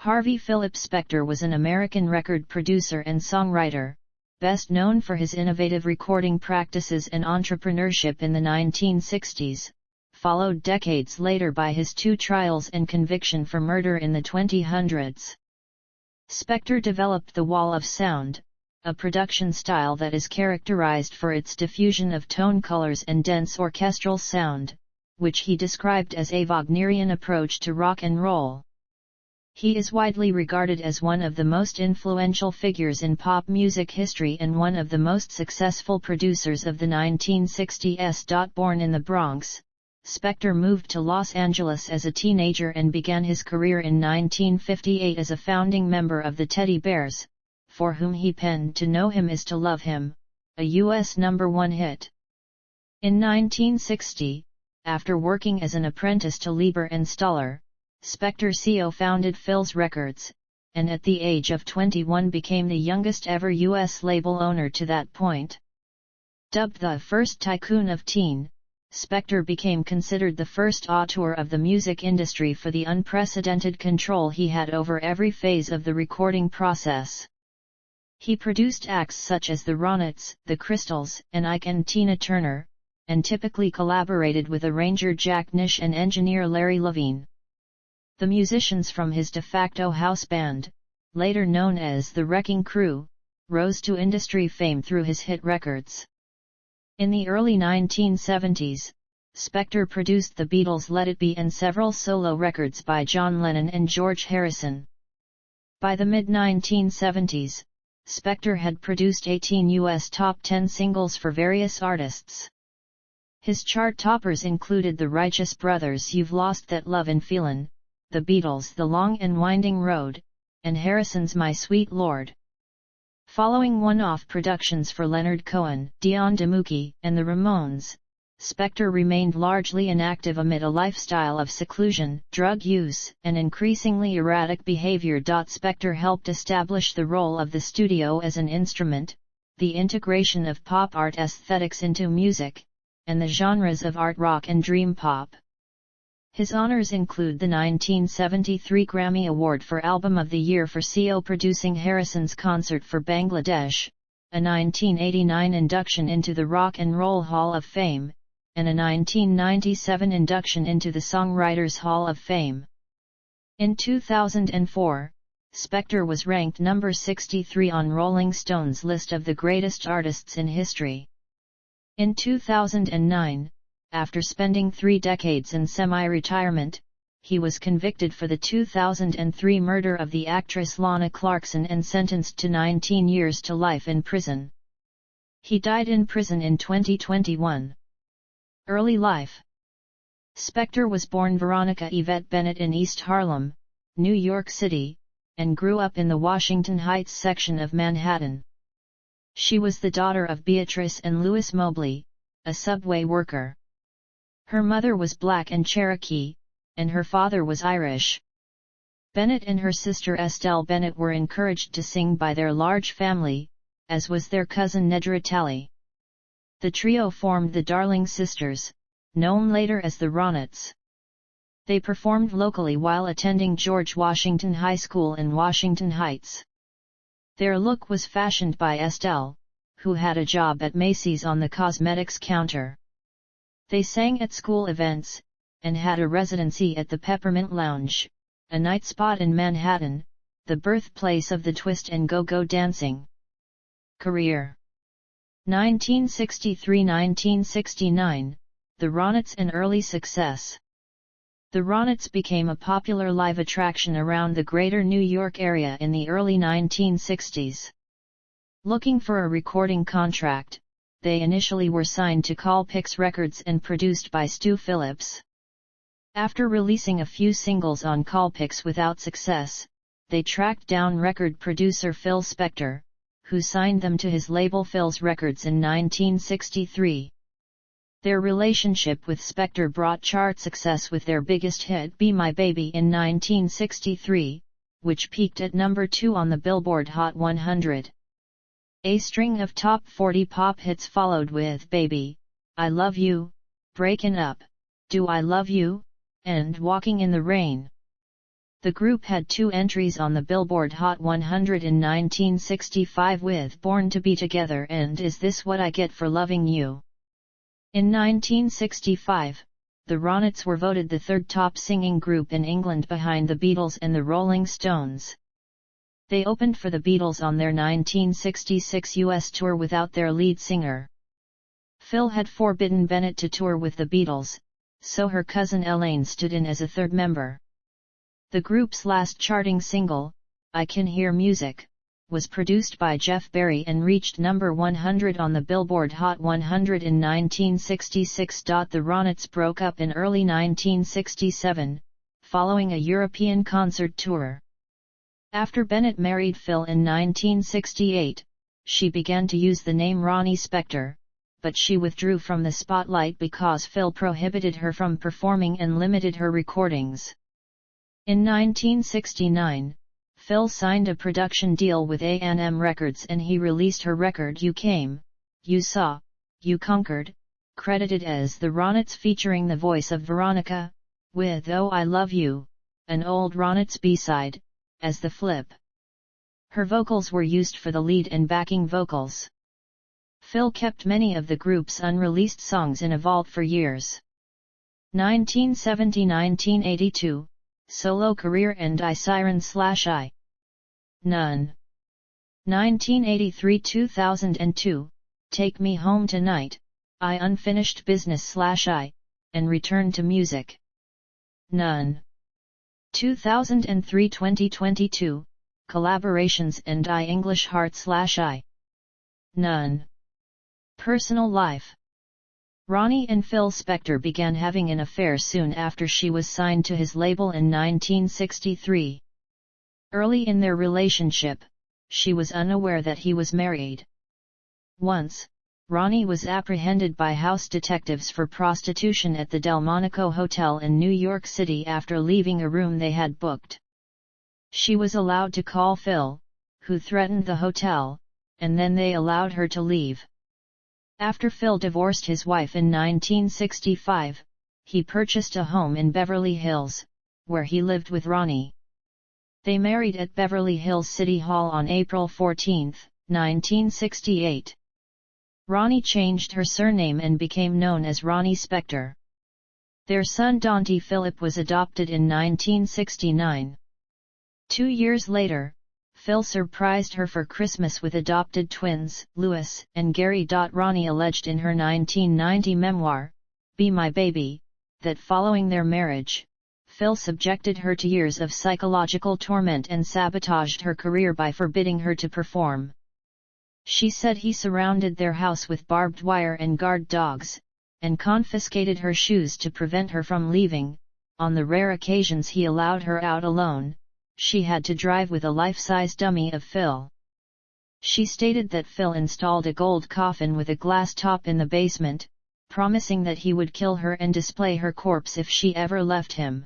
Harvey Phillip Spector was an American record producer and songwriter, best known for his innovative recording practices and entrepreneurship in the 1960s, followed decades later by his 2 trials and conviction for murder in the 2000s. Spector developed the wall of sound, a production style that is characterized for its diffusion of tone colors and dense orchestral sound, which he described as a Wagnerian approach to rock and roll. He is widely regarded as one of the most influential figures in pop music history and one of the most successful producers of the 1960s. Born in the Bronx, Spector moved to Los Angeles as a teenager and began his career in 1958 as a founding member of the Teddy Bears, for whom he penned "To Know Him Is to Love Him," a U.S. #1 hit. In 1960, after working as an apprentice to Leiber and Stuller, Spector co-founded Phil's Records, and at the age of 21 became the youngest ever U.S. label owner to that point. Dubbed the first tycoon of teen, Spector became considered the first auteur of the music industry for the unprecedented control he had over every phase of the recording process. He produced acts such as the Ronettes, the Crystals, and Ike and Tina Turner, and typically collaborated with arranger Jack Nish and engineer Larry Levine. The musicians from his de facto house band, later known as the Wrecking Crew, rose to industry fame through his hit records. In the early 1970s, Spector produced the Beatles' Let It Be and several solo records by John Lennon and George Harrison. By the mid-1970s, Spector had produced 18 U.S. top 10 singles for various artists. His chart toppers included the Righteous Brothers' You've Lost That Love and Feelin', the Beatles' The Long and Winding Road, and Harrison's My Sweet Lord. Following one-off productions for Leonard Cohen, Dion DeMucci, and the Ramones, Spector remained largely inactive amid a lifestyle of seclusion, drug use, and increasingly erratic behavior. Spector helped establish the role of the studio as an instrument, the integration of pop art aesthetics into music, and the genres of art rock and dream pop. His honors include the 1973 Grammy Award for Album of the Year for co-producing Harrison's Concert for Bangladesh, a 1989 induction into the Rock and Roll Hall of Fame, and a 1997 induction into the Songwriters Hall of Fame. In 2004, Spector was ranked number 63 on Rolling Stone's list of the greatest artists in history. In 2009, after spending 3 decades in semi-retirement, he was convicted for the 2003 murder of the actress Lana Clarkson and sentenced to 19 years to life in prison. He died in prison in 2021. Early life. Spector was born Veronica Yvette Bennett in East Harlem, New York City, and grew up in the Washington Heights section of Manhattan. She was the daughter of Beatrice and Louis Mobley, a subway worker. Her mother was black and Cherokee, and her father was Irish. Bennett and her sister Estelle Bennett were encouraged to sing by their large family, as was their cousin Nedra Talley. The trio formed the Darling Sisters, known later as the Ronettes. They performed locally while attending George Washington High School in Washington Heights. Their look was fashioned by Estelle, who had a job at Macy's on the cosmetics counter. They sang at school events, and had a residency at the Peppermint Lounge, a night spot in Manhattan, the birthplace of the twist and go-go dancing. Career. 1963–1969, the Ronettes and early success. The Ronettes became a popular live attraction around the greater New York area in the early 1960s. Looking for a recording contract, they initially were signed to Colpix Records and produced by Stu Phillips. After releasing a few singles on Colpix without success, they tracked down record producer Phil Spector, who signed them to his label Phil's Records in 1963. Their relationship with Spector brought chart success with their biggest hit Be My Baby in 1963, which peaked at number 2 on the Billboard Hot 100. A string of top 40 pop hits followed with Baby, I Love You, Breakin' Up, Do I Love You, and Walking in the Rain. The group had 2 entries on the Billboard Hot 100 in 1965 with Born to Be Together and Is This What I Get for Loving You. In 1965, the Ronettes were voted the 3rd top singing group in England behind the Beatles and the Rolling Stones. They opened for the Beatles on their 1966 US tour without their lead singer. Phil had forbidden Bennett to tour with the Beatles, so her cousin Elaine stood in as a 3rd member. The group's last charting single, I Can Hear Music, was produced by Jeff Barry and reached number 100 on the Billboard Hot 100 in 1966. The Ronettes broke up in early 1967, following a European concert tour. After Bennett married Phil in 1968, she began to use the name Ronnie Spector, but she withdrew from the spotlight because Phil prohibited her from performing and limited her recordings. In 1969, Phil signed a production deal with A&M Records and he released her record You Came, You Saw, You Conquered, credited as the Ronettes featuring the voice of Veronica, with Oh I Love You, an old Ronettes B-side, as the flip. Her vocals were used for the lead and backing vocals. Phil kept many of the group's unreleased songs in a vault for years. 1970–1982, Solo Career and I Siren/I. None. 1983–2002, Take Me Home Tonight, I Unfinished Business/I, and Return to Music. None. 2003–2022, Collaborations and I English Heart/I. None. Personal life. Ronnie and Phil Spector began having an affair soon after she was signed to his label in 1963. Early in their relationship, she was unaware that he was married. Once, Ronnie was apprehended by house detectives for prostitution at the Delmonico Hotel in New York City after leaving a room they had booked. She was allowed to call Phil, who threatened the hotel, and then they allowed her to leave. After Phil divorced his wife in 1965, he purchased a home in Beverly Hills, where he lived with Ronnie. They married at Beverly Hills City Hall on April 14, 1968. Ronnie changed her surname and became known as Ronnie Spector. Their son Dante Philip was adopted in 1969. 2 years later, Phil surprised her for Christmas with adopted twins, Louis and Gary. Ronnie alleged in her 1990 memoir, Be My Baby, that following their marriage, Phil subjected her to years of psychological torment and sabotaged her career by forbidding her to perform. She said he surrounded their house with barbed wire and guard dogs, and confiscated her shoes to prevent her from leaving. On the rare occasions he allowed her out alone, she had to drive with a life-size dummy of Phil. She stated that Phil installed a gold coffin with a glass top in the basement, promising that he would kill her and display her corpse if she ever left him.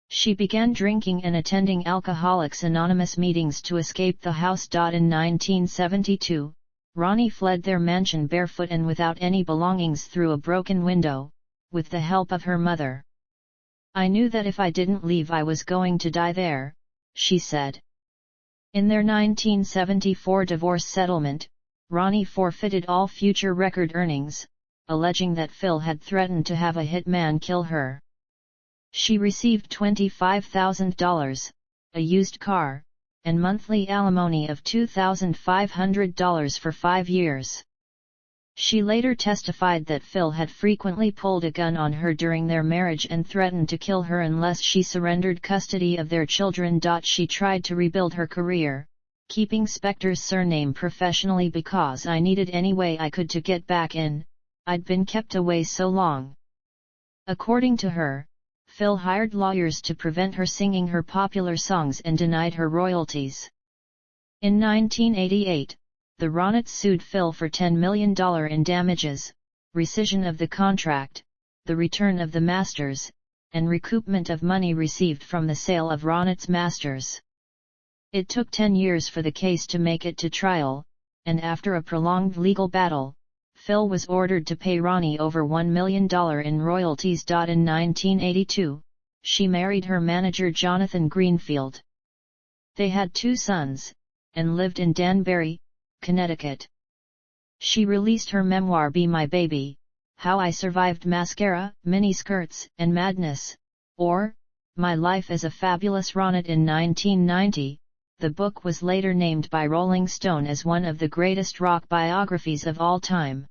She began drinking and attending Alcoholics Anonymous meetings to escape the house. In 1972, Ronnie fled their mansion barefoot and without any belongings through a broken window, with the help of her mother. I knew that if I didn't leave I was going to die there, she said. In their 1974 divorce settlement, Ronnie forfeited all future record earnings, alleging that Phil had threatened to have a hitman kill her. She received $25,000, a used car, and monthly alimony of $2,500 for 5 years. She later testified that Phil had frequently pulled a gun on her during their marriage and threatened to kill her unless she surrendered custody of their children. She tried to rebuild her career, keeping Spector's surname professionally because I needed any way I could to get back in, I'd been kept away so long. According to her, Phil hired lawyers to prevent her singing her popular songs and denied her royalties. In 1988, the Ronettes sued Phil for $10 million in damages, rescission of the contract, the return of the masters, and recoupment of money received from the sale of Ronettes masters. It took 10 years for the case to make it to trial, and after a prolonged legal battle, Phil was ordered to pay Ronnie over $1 million in royalties. In 1982, she married her manager Jonathan Greenfield. They had 2 sons, and lived in Danbury, Connecticut. She released her memoir Be My Baby, How I Survived Mascara, Miniskirts, and Madness, or, My Life as a Fabulous Ronette in 1990. The book was later named by Rolling Stone as one of the greatest rock biographies of all time.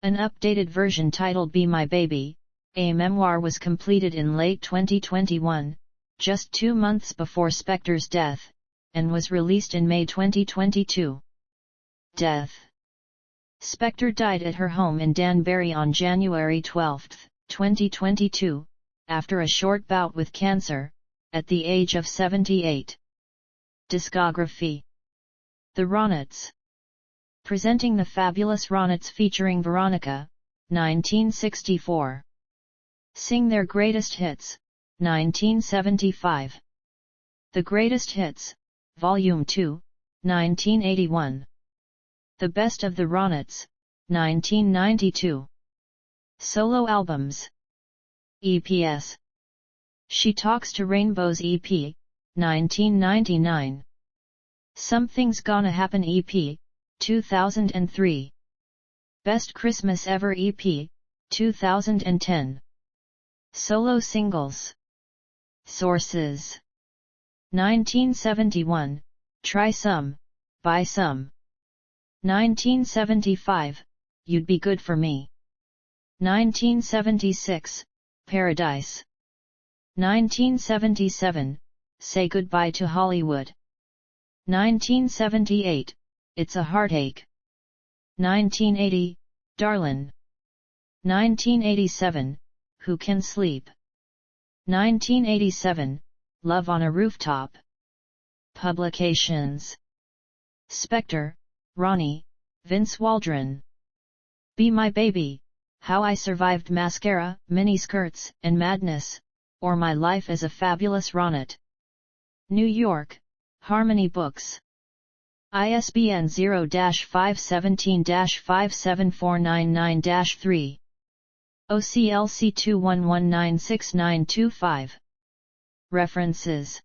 An updated version titled Be My Baby, a memoir, was completed in late 2021, just 2 months before Spector's death, and was released in May 2022. Death. Spector died at her home in Danbury on January 12, 2022, after a short bout with cancer, at the age of 78. Discography. The Ronettes. Presenting the Fabulous Ronettes featuring Veronica, 1964. Sing Their Greatest Hits, 1975. The Greatest Hits, Volume 2, 1981. The Best of the Ronettes, 1992. Solo albums. EPS. She Talks to Rainbows EP, 1999. Something's Gonna Happen EP, 2003. Best Christmas Ever EP, 2010. Solo singles. Sources. 1971, Try Some, Buy Some. 1975, You'd Be Good for Me. 1976, Paradise. 1977, Say Goodbye to Hollywood. 1978, It's a Heartache. 1980, Darlin'. 1987, Who Can Sleep? 1987, Love on a Rooftop. Publications. Spector, Ronnie, Vince Waldron. Be My Baby, How I Survived Mascara, Miniskirts, and Madness, or My Life as a Fabulous Ronette. New York, Harmony Books. ISBN 0-517-57499-3. OCLC 21196925. References.